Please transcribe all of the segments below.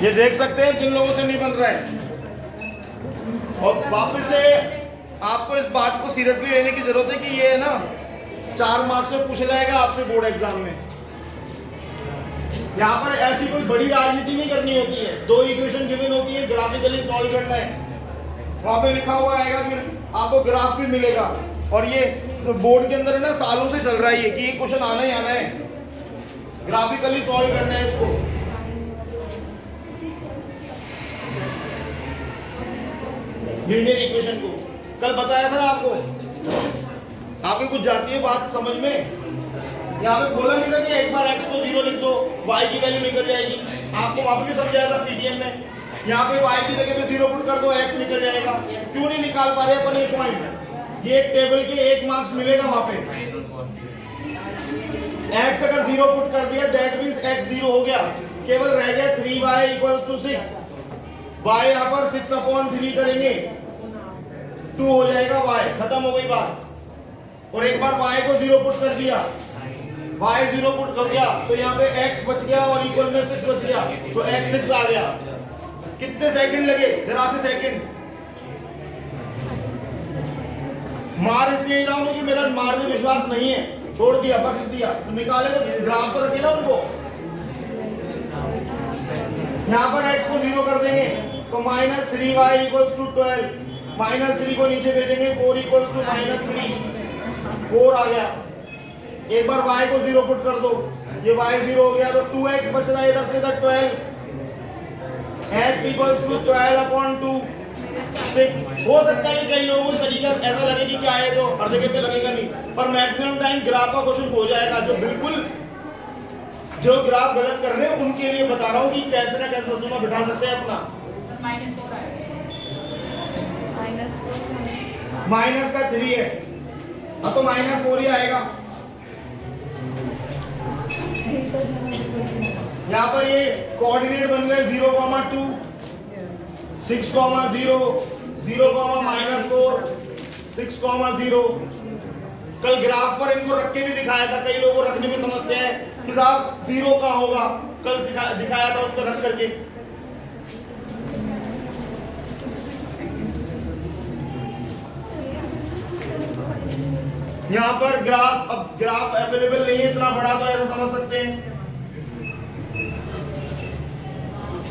ये देख सकते हैं किन लोगों से नहीं बन रहा है। और वापस से आपको इस बात को सीरियसली लेने की जरूरत है कि ये है ना 4 मार्क्स में पूछा जाएगा आपसे बोर्ड एग्जाम में। यहाँ पर ऐसी कोई बड़ी राजनीति नहीं करनी होती है, 2 इक्वेशन गिवन होती है, ग्राफिकली सॉल्व करना है। वहां पे लिखा हुआ आएगा, फिर आपको ग्राफ भी मिलेगा। और ये तो बोर्ड के अंदर है ना सालों से चल रहा है कि ये क्वेश्चन आना ही आना है, ग्राफिकली सॉल्व करना है इसको। लीनियर इक्वेशन को कल बताया था आपको, आपकी कुछ जाती है बात समझ में। यहाँ पे बोला नहीं था कि एक बार x को 0 लिख दो y की वैल्यू निकल जाएगी, आपको वहां भी समझाया था पीटीएम में। यहाँ पे y की जगह पे 0 पुट कर दो x निकल जाएगा। क्यों नहीं निकाल पा रहे अपन ये पॉइंट? ये टेबल के 1 मार्क्स मिलेगा वहां पे। x अगर 0 पुट कर दिया दैट मींस x 0 हो गया, केवल रह गया 3y = 6। y यहाँ पर 6/3 करेंगे 2 हो जाएगा y, खत्म हो गई बात। और एक बार y को 0 पुट कर दिया, y 0 पुट कर दिया तो यहाँ पे x बच गया और इक्वल में 6 बच गया, तो x 6 आ गया। कितने सेकंड लगे? जरा से सेकंड। मार इसलिए नहीं रहा हूं कि मेरा मार में विश्वास नहीं है, छोड़ दिया पकड़ दिया तो निकाले तो ग्राफ पर रखे ना उनको। यहाँ पर x को 0 कर देंगे तो -3y = 12, -3 को नीचे भेजेंगे 4 = -3, 4 आ गया। एक बार y को 0 पुट कर दो, ये y 0 हो गया तो 2x बच रहा है इधर से इधर 12, x = 12/2 6। हो सकता है कई लोगों को तरीका ऐसा लगे कि क्या है तो हर जगह पे लगेगा नहीं, पर मैक्सिमम टाइम ग्राफ का क्वेश्चन हो जाएगा। जो ग्राफ गलत कर रहे हैं उनके लिए बता रहा हूँ कि कैसे ना कैसे उसमें बिठा सकते हैं अपना। माइनस का 3 है, अब तो -4 ही आएगा। यहाँ पर ये कोऑर्डिनेट बन गए 0,2, 6,0, 0,-4, 6,0। कल ग्राफ पर इनको रख के भी दिखाया था, कई लोगों को रखने में समस्या है कि साहब 0 कहाँ होगा, कल दिखाया था उस पर रख करके। यहाँ पर ग्राफ, अब ग्राफ अवेलेबल नहीं है इतना बड़ा तो ऐसा समझ सकते हैं।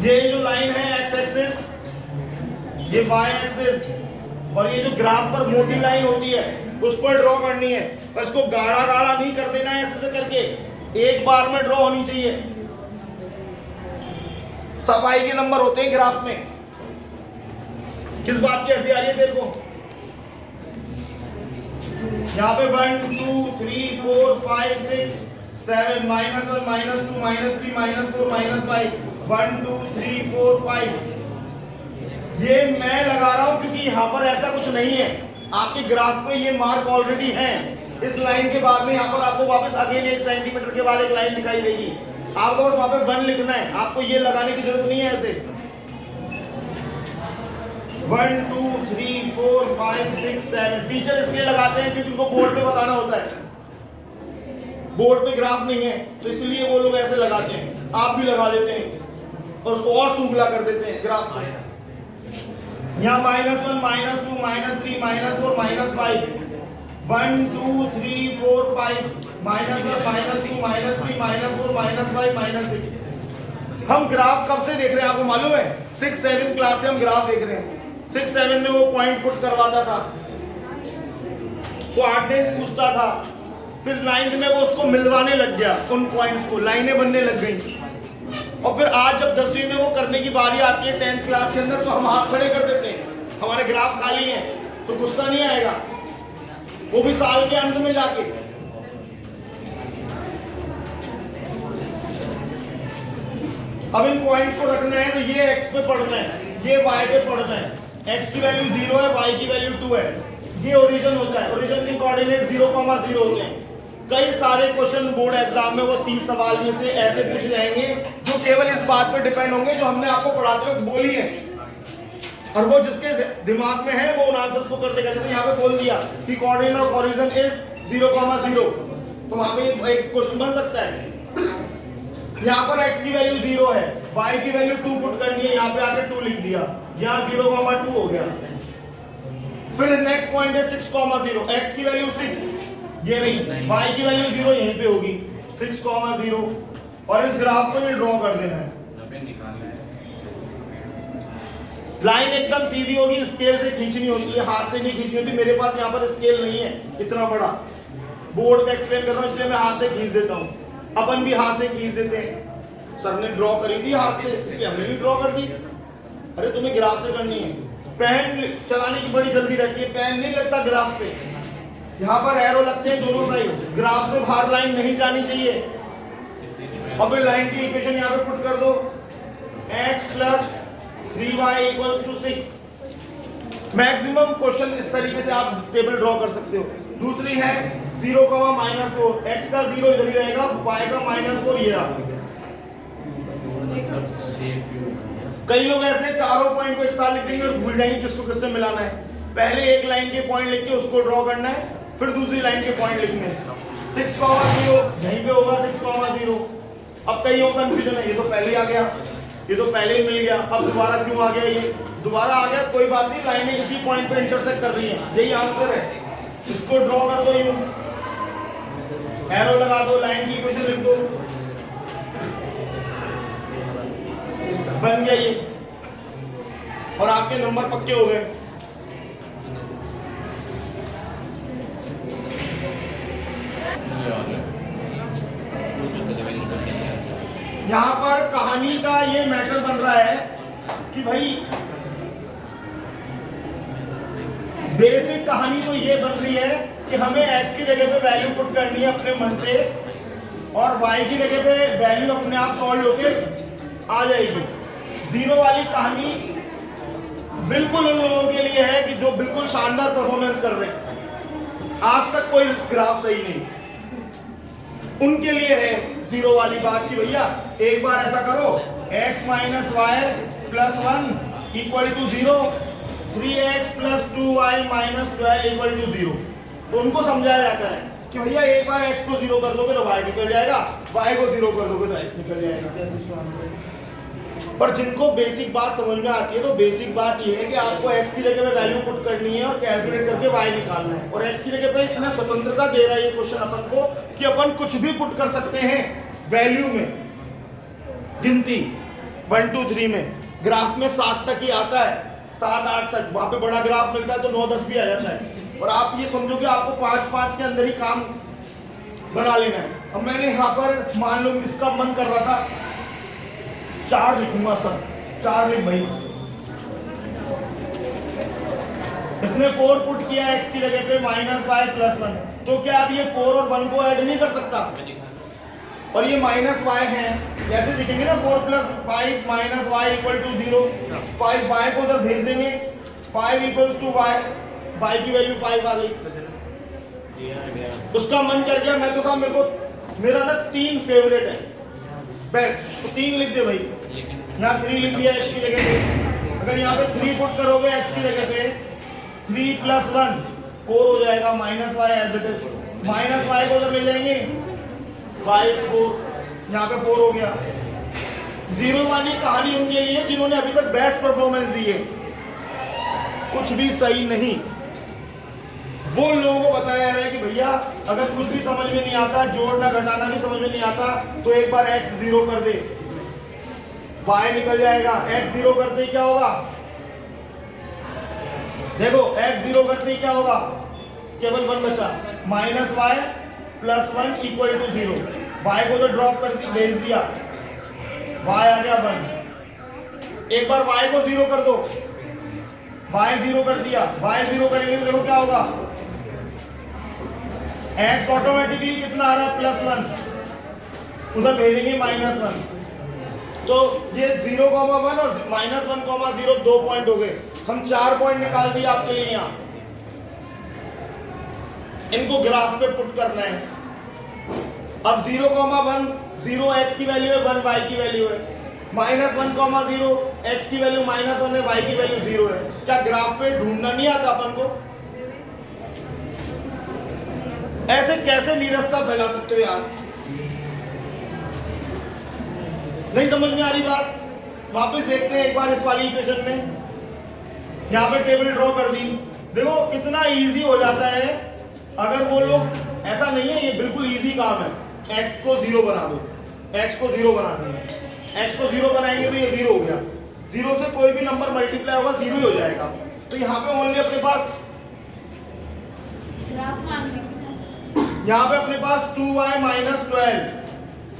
ये जो लाइन है x एक्सिस, ये y एक्सिस, और ये जो ग्राफ पर मोटी लाइन होती है उस पर ड्रॉ करनी है, पर इसको गाढ़ा गाढ़ा नहीं कर देना है, ऐसे करके एक बार में ड्रॉ होनी चाहिए। सफाई के नंबर होते हैं ग्राफ में। किस बात की हंसी आ रही है तेरे को? यहाँ पे 1 2 3 4 5 6 7 -1 -2 -3 -4 -5 1 2 3 4 5। ये मैं लगा रहा हूं क्योंकि यहाँ पर ऐसा कुछ नहीं है, आपके ग्राफ में ये मार्क ऑलरेडी है। इस लाइन के बाद में यहाँ पर आपको वापस अगेन 1 सेंटीमीटर के बाद एक लाइन दिखाई देगी, आपको बस वहां पे 1 लिखना है, आपको ये लगाने की जरूरत नहीं है ऐसे। 1 2 3 4 5 6 7 टीचर इसलिए लगाते हैं क्योंकि उनको बोर्ड पे बताना होता है, बोर्ड पे ग्राफ नहीं है तो इसलिए वो लोग ऐसे लगाते हैं। आप भी लगा देते हैं और उसको और सूखला कर देते हैं ग्राफ को। यहाँ -1 -2 -3 -4 -5 1 2 3 4 5 -1 -2 -3 -4 -5 -6। हम ग्राफ कब से देख रहे हैं आपको मालूम है? 6 7 क्लास से हम ग्राफ देख रहे हैं। 6 7 में वो पॉइंट पुट करवाता था, कोऑर्डिनेट पूछता था, फिर 9th में वो उसको मिलवाने लग गया, उन पॉइंट्स को लाइनें बनने लग गई। और फिर आज जब 10वीं में वो करने की बारी आती है 10th क्लास के अंदर, तो हम हाथ खड़े कर देते हैं, हमारे ग्राफ खाली हैं, तो गुस्सा नहीं आएगा, वो भी साल के अंत में जाके। अब इन पॉइंट्स को रखना है तो ये x पे पढ़ना है, ये y पे पढ़ना है। x की वैल्यू 0 है, y की वैल्यू 2 है। ये ओरिजिन होता है, ओरिजिन के कोऑर्डिनेट 0,0 होते हैं। कई सारे क्वेश्चन बोर्ड एग्जाम में वो 30 सवाल में से ऐसे पूछ रहेंगे जो केवल इस बात पर डिपेंड होंगे जो हमने आपको पढ़ाते वक्त बोली है, और वो जिसके दिमाग में है वो उन आंसर्स को कर देगा। जैसे यहाँ पे बोल दिया कि कोऑर्डिनेट ऑफ ओरिजिन इज 0,0, तो वहां पे एक क्वेश्चन बन सकता है यहाँ पर x की वैल्यू 0 है, y की वैल्यू 2 पुट करनी है, यहाँ पे आके 2 लिख दिया, यहाँ 0,2 हो गया। फिर नेक्स्ट पॉइंट है 6,0, x की वैल्यू 6 ये रही, y की वैल्यू 0 यहीं पे होगी 6,0 और इस ग्राफ को ये ड्रॉ कर देना है। लाइन एकदम सीधी होगी, स्केल से खींचनी होती है, हाथ से नहीं खींचनी होती। मेरे पास यहाँ पर स्केल नहीं है इतना बड़ा, बोर्ड पे एक्सप्लेन कर रहा हूँ इसलिए मैं हाथ से खींच देता हूँ। अपन भी हाथ से खींच देते हैं, सर ने ड्रॉ करी थी हाथ से इसलिए हमने भी ड्रॉ कर दी। अरे तुम्हें ग्राफ से करनी है, पेन चलाने की बड़ी जल्दी रहती है, पेन नहीं लगता ग्राफ पे, यहाँ पर एरो लगते हैं दोनों साइड, ग्राफ से बाहर लाइन नहीं जानी चाहिए। और फिर लाइन की इक्वेशन यहाँ पे पुट कर दो, x plus 3y equals to 6। Maximum question इस तरीके से आप टेबल ड्रॉ कर सकते हो। दूसरी है 0,-4, x का 0 इधर ही रहेगा, y का -4 ये रहा। कई लोग ऐसे चारों पॉइंट को एक साथ लिख देंगे और भूल जाएंगे किसको किससे मिलाना है। पहले एक लाइन के पॉइंट लिख के उसको ड्रॉ करना है, फिर दूसरी लाइन के पॉइंट लिखने हैं। 6,0 यहीं पे होगा 6,0। अब कई लोग कंफ्यूजन है, ये तो पहले ही आ गया, ये तो पहले ही मिल गया, अब दोबारा क्यों आ गया? ये दोबारा आ गया, कोई बात नहीं, लाइनें इसी पॉइंट पे इंटरसेक्ट कर रही हैं, यही आंसर है। इसको ड्रॉ कर दो, यूं एरो लगा दो, लाइन की इक्वेशन लिख दो, बन गया ये, और आपके नंबर पक्के हो गए। यहाँ पर कहानी का ये मैटर बन रहा है कि भाई बेसिक कहानी तो ये बन रही है कि हमें x की जगह पे वैल्यू पुट करनी है अपने मन से, और y की जगह पे वैल्यू अपने आप सॉल्व होके आ जाएगी। जीरो वाली कहानी बिल्कुल उन लोगों के लिए है कि जो बिल्कुल शानदार परफॉर्मेंस कर रहे हैं, आज तक कोई ग्राफ सही नहीं, उनके लिए है जीरो वाली बात की भैया एक बार ऐसा करो, x minus y plus 1 equal to 0, 3x plus 2y minus 12 equal to 0। तो उनको समझाया जाता है कि भैया एक बार x को 0 कर दोगे तो y निकल जाएगा, y को 0 कर दोगे तो x निकल जाएगा। पर जिनको बेसिक बात समझ में आती है तो बेसिक बात ये है कि आपको x की जगह पे वैल्यू पुट करनी है और कैलकुलेट करके y निकालना है, और x की जगह पे इतना स्वतंत्रता दे रहा है ये क्वेश्चन अपन को कि अपन कुछ भी पुट कर सकते हैं वैल्यू में, गिनती 1 2 3 में। ग्राफ में 7 तक ही आता है, 7 8 तक, वहां पे बड़ा ग्राफ मिलता है तो 9 10 भी आ जाता है, और आप ये समझो कि आपको 5 5 के अंदर ही काम बना लेना है। अब मैंने यहाँ पर मान लो इसका मन कर रहा था 4 लिखूंगा, सर 4 लिख भाई, इसने 4 पुट किया x की जगह पे -y प्लस 1, तो क्या अब ये 4 और 1 को ऐड नहीं कर सकता? और ये -y है, कैसे दिखेंगे ना, 4 plus 5 minus y equal to 0, 5 y को उधर भेज देंगे, 5 इक्वल्स टू y, y की वैल्यू 5 आ गई। उसका मन कर गया, मैं तो साहब मेरा ना 3 फेवरेट है बेस्ट, तो 3 लिख दे भाई, यहाँ 3 लिख दिया x की जगह पे। अगर यहाँ पे 3 पुट करोगे x की जगह पे, 3 प्लस 1 4 हो जाएगा, minus y as it is, minus y को उधर ले जाएंगे, y इज 4, यहाँ पे 4 हो गया। जीरो वाली कहानी उनके लिए जिन्होंने अभी तक बेस्ट परफॉर्मेंस दी है, कुछ भी सही नहीं, वो लोगों को बताया जा रहा है कि भैया अगर कुछ भी समझ में नहीं आता, जोड़ना घटाना भी समझ में नहीं आता, तो एक बार x 0 कर दे, y निकल जाएगा। x 0 करते क्या होगा, देखो x 0 करते क्या होगा, केवल 1 बचा, -y plus 1 equal to 0, y को तो ड्रॉप कर दी, भेज दिया, y आ गया 1। एक बार y को 0 कर दो, y 0 कर दिया, y 0 करेंगे तो देखो क्या होगा, x ऑटोमेटिकली कितना आ रहा है +1, उधर भेजेंगे -1, तो ये 0,1 और -1,0 2 पॉइंट हो गए, हम 4 पॉइंट निकाल दिए आपके लिए। यहाँ इनको ग्राफ पे पुट करना है। अब 0,1 0 x की वैल्यू है, 1 y की वैल्यू है, -1,0 x की वैल्यू -1 है, y की वैल्यू 0 है। क्या ग्राफ पे ढूंढना नहीं आता अपन को? ऐसे कैसे नीरसता फैला सकते हो यार? नहीं समझ में आ रही बात? वापस देखते हैं एक बार इस वाली इक्वेशन में। यहाँ पे टेबल ड्रॉ कर दी, देखो कितना इजी हो जाता है। अगर वो लोग, ऐसा नहीं है, ये बिल्कुल इजी काम है। x को 0 बना दो, x को 0 बना देंगे, x को 0 बनाएंगे तो ये 0 हो गया। 0 से कोई भी नंबर मल्टीप्लाई होगा 0 ही हो जाएगा। तो यहाँ पे ओनली अपने पास, यहाँ पे अपने पास 2y माइनस 12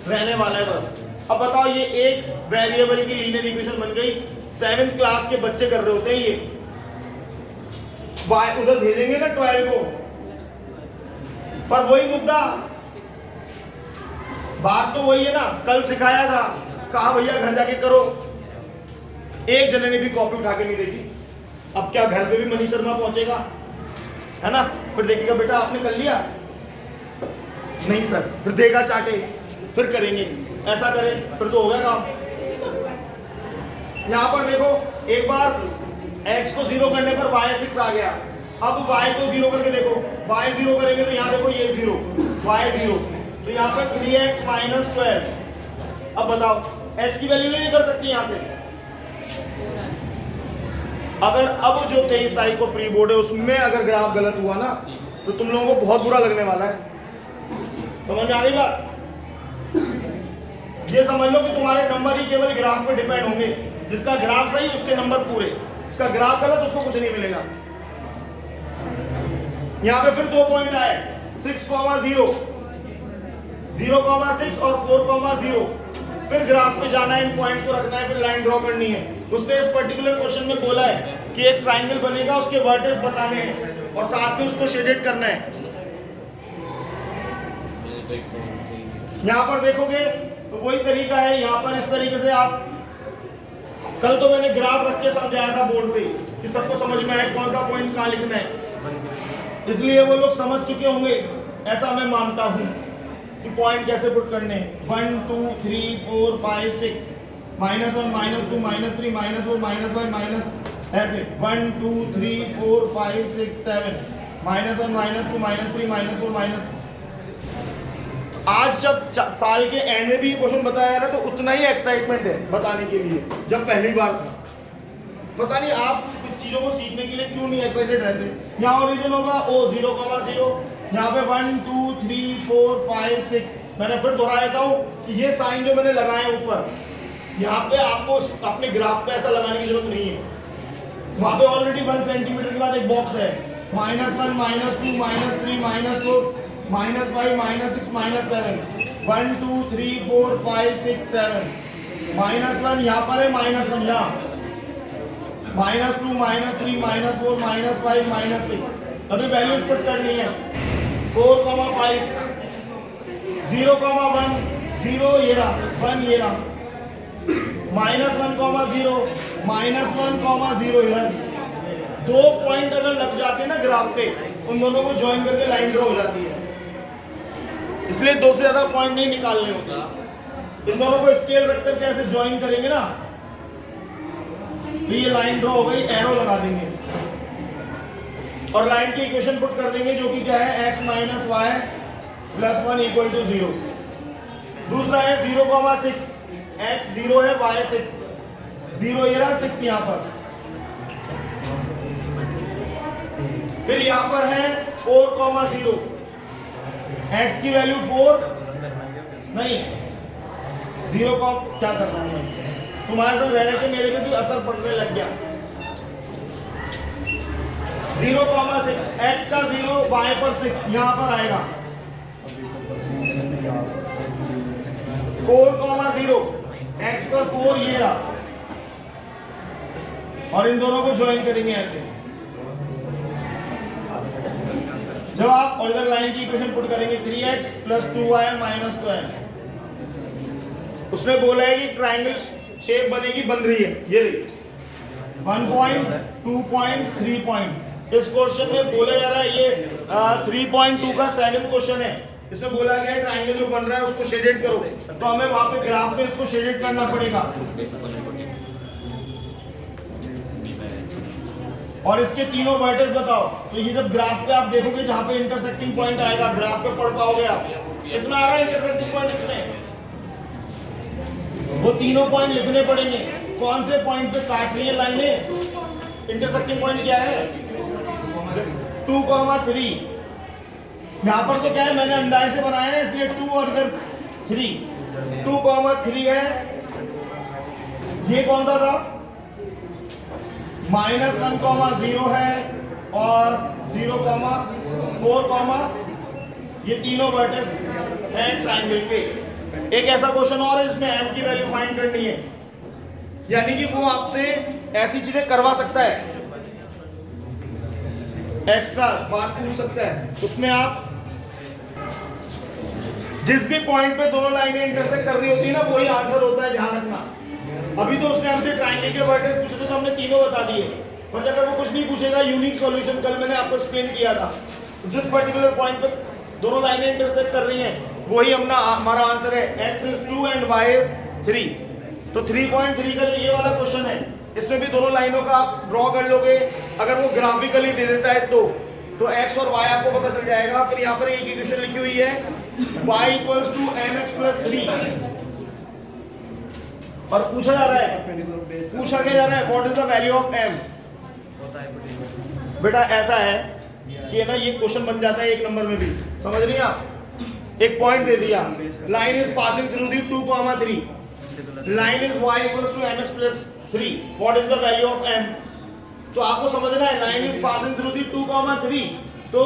रहने वाला है बस। अब बताओ, ये एक वेरिएबल की लीनियर इक्वेशन बन गई। 7th क्लास के बच्चे कर रहे होते हैं ये। y उधर भेजेंगे ना 12 को, पर वही मुद्दा, बात तो वही है ना, कल सिखाया था, कहा भैया घर जाके करो। एक जने ने भी कॉपी उठा के नहीं देखी। अब क्या घर पे भी मनीष शर्मा पहुंचेगा, है ना? फिर देखेगा बेटा आपने कर लिया, नहीं सर, फिर देगा चाटे, फिर करेंगे। ऐसा करें फिर तो होगा काम। यहां पर देखो, एक बार x को 0 करने पर y 6 आ गया। अब y को 0 करके देखो, y 0 करेंगे तो यहाँ देखो ये 0, y 0, तो यहाँ पर 3x माइनस 12। अब बताओ, x की वैल्यू नहीं कर सकती यहाँ से। अगर अब जो 23 तारीख को प्री बोर्ड है उसमें अगर ग्राफ गलत हुआ ना, तो तुम लोगों को बहुत बुरा लगने वाला है। समझ में आ रही बात? ये समझ लो कि तुम्हारे नंबर ही केवल ग्राफ पे डिपेंड होंगे। जिसका ग्राफ सही उसके नंबर पूरे, इसका ग्राफ गलत उसको कुछ नहीं मिलेगा। यहाँ पे फिर 2 पॉइंट आए, 6, 0, 0,6 और 4,0। फिर ग्राफ पे जाना है, इन पॉइंट्स को रखना है, फिर लाइन ड्रॉ करनी है। उसने इस पर्टिकुलर क्वेश्चन में बोला है कि एक ट्राइंगल बनेगा, उसके वर्टेक्स बताने हैं और साथ में उसको शेडेड करना है। यहाँ पर देखोगे तो वही तरीका है। यहाँ पर इस तरीके से आप, कल तो मैंने ग्राफ रख के समझाया था बोर्ड पे कि सबको समझ में आए कौन सा पॉइंट कहाँ लिखना है, इसलिए वो लोग समझ चुके होंगे, ऐसा मैं मानता हूँ कि पॉइंट कैसे पुट करने हैं। 1 2 3 4 5 6, -1 -2 -3 -4 -5 माइनस, ऐसे 1 2 3 4 5 6 7, -1 -2 -3 -4 माइनस। आज जब साल के एंड में भी क्वेश्चन बताया ना, तो उतना ही एक्साइटमेंट है बताने के लिए जब पहली बार था। पता नहीं आप कुछ चीजों को सीखने के लिए क्यों नहीं एक्साइटेड रहते। यहाँ ओरिजिन होगा O 0,0, यहाँ पे 1 2 3 4 5 6। मैंने फिर दोहरा देता हूँ कि ये साइन जो मैंने लगाए ऊपर, यहाँ पे आपको अपने ग्राफ पे ऐसा लगाने की जरूरत नहीं है। वहाँ पे ऑलरेडी 1 सेंटीमीटर के बाद एक बॉक्स है, -1 -2 -3 -4 -5 -6 -7, 1 2 3 4 5 6 7, -1 यहाँ पर है, -1 यहाँ, -2 -3 -4 -5 -6। अभी वैल्यूज पुट करनी है। 4,5, 0,1 0 ये रहा, 1 ये रहा, -1,0 -1,0 इधर। 2 पॉइंट अगर लग जाते हैं ना ग्राफ पे, उन दोनों को ज्वाइन करके लाइन ड्रॉ हो जाती है। इसलिए 2 से ज्यादा पॉइंट नहीं निकालने होते। इन दोनों को स्केल रख करके ऐसे ज्वाइन करेंगे ना, तो ये लाइन ड्रॉ हो गई, एरो लगा देंगे और लाइन की इक्वेशन पुट कर देंगे, जो कि क्या है, x - y + 1 = 0। दूसरा है 0,6, x 0 है, y 6, 0 ये रहा, 6 यहाँ पर। फिर यहाँ पर है 4,0, x की वैल्यू 4 नहीं, 0 का क्या करना है, तुम्हारे साथ रहने के मेरे पे भी असर पड़ने लग गया। 0,6, x का 0, y पर 6 यहाँ पर आएगा। 4,0, x पर 4 ये रहा, और इन दोनों को ज्वाइन करेंगे ऐसे। जब आप और इधर लाइन की इक्वेशन पुट करेंगे, 3x + 2y - 12। उसने बोला है कि ट्राइंगल शेप बनेगी, बन रही है, ये रही 1 पॉइंट 2 पॉइंट 3 पॉइंट। इस क्वेश्चन में बोला जा रहा है, ये 3.2 का 7th क्वेश्चन है। इसमें बोला गया है ट्राइंगल जो बन रहा है उसको शेडेड करो, तो हमें वहां पे ग्राफ में इसको शेडेड करना पड़ेगा। और इसके तीनों वर्टेक्स बताओ। तो ये जब ग्राफ पे आप देखोगे, जहां पे इंटरसेक्टिंग पॉइंट आएगा, ग्राफ पे पढ़ पाओगे आप। कितना आ रहा है इंटरसेक्टिंग पॉइंट इसमें? वो तीनों पॉइंट लिखने पड़ेंगे। कौन से पॉइंट पे काट रही है लाइनें? इंटरसेक्टिंग पॉइंट क्या है? 2,3। यहाँ पर तो क्या है, मैंने अंदाजे से बनाया है इसलिए 2 और इधर 3, 2,3 है। ये कौन सा था? -1,0 है और 0,4, ये तीनों वर्टेक्स हैं ट्रायंगल के। एक ऐसा क्वेश्चन और है जिसमें m की वैल्यू फाइंड करनी है, यानी कि वो आपसे ऐसी चीजें करवा सकता है, एक्स्ट्रा बात पूछ सकता है। उसमें आप जिस भी पॉइंट पे दोनों लाइनें इंटरसेक्ट कर रही होती है ना, वही आंसर होता है, ध्यान रखना। अभी तो उसने हमसे ट्रायंगल के वर्टेक्स पूछे थे तो हमने तीनों बता दिए, पर अगर वो कुछ नहीं पूछेगा, यूनिक सॉल्यूशन कल मैंने आपको एक्सप्लेन किया था, जिस पर्टिकुलर पॉइंट पे दोनों लाइनें इंटरसेक्ट कर रही हैं वही हमारा आंसर है। x is 2 and y is 3। तो 3.3 का जो ये वाला क्वेश्चन है, इसमें भी दोनों लाइनों का आप ड्रॉ कर लोगे। अगर वो ग्राफिकली दे देता है तो x और y आपको पता चल जाएगा। फिर यहाँ पर एक इक्वेशन लिखी हुई है y = mx + 3, और पूछा जा रहा है, पूछा क्या जा रहा है, what is the value of m। बेटा ऐसा है कि ना ये क्वेश्चन बन जाता है 1 नंबर में भी, समझ रही हैं आप? एक पॉइंट दे दिया, line is passing through the 2,3, line is y = mx + 3, what is the value of m। तो आपको समझना है line is passing through the 2,3, तो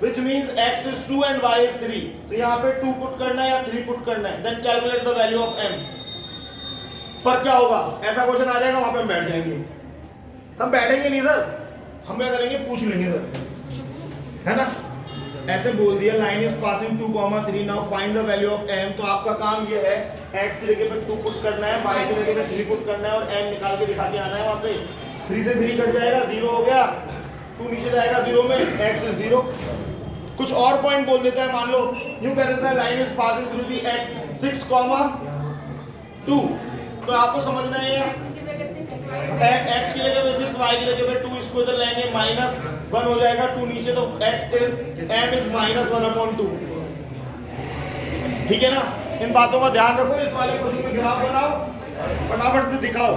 which means x is 2 and y is 3, तो यहाँ पे 2 पुट करना है या 3 पुट करना है, then calculate the value of m। पर क्या होगा, ऐसा क्वेश्चन आ जाएगा, वहां पे हम बैठ जाएंगे। हम बैठेंगे नहीं सर, हम क्या करेंगे, पूछ लेंगे सर, है ना। ऐसे बोल दिया line is passing 2,3, now find the value of m। तो आपका काम ये है, x की जगह पे 2 पुट करना है, y की जगह पे 3 पुट करना है और m निकाल के दिखा के आना है। वहां पे 3 से 3 कट जाएगा, 0 हो गया, 2 नीचे जाएगा 0 में, x is 0। कुछ और पॉइंट बोल देता है, मान लो यूं कह देता है line is passing through the 6,2, तो आपको समझना है x की जगह पे 6, y की जगह पे 2, इसको इधर लेंगे, -1 हो जाएगा, 2 नीचे, तो m is -1/2। ठीक है ना। इन बातों का ध्यान रखो, इस वाले क्वेश्चन में ग्राफ बनाओ, फटाफट से दिखाओ।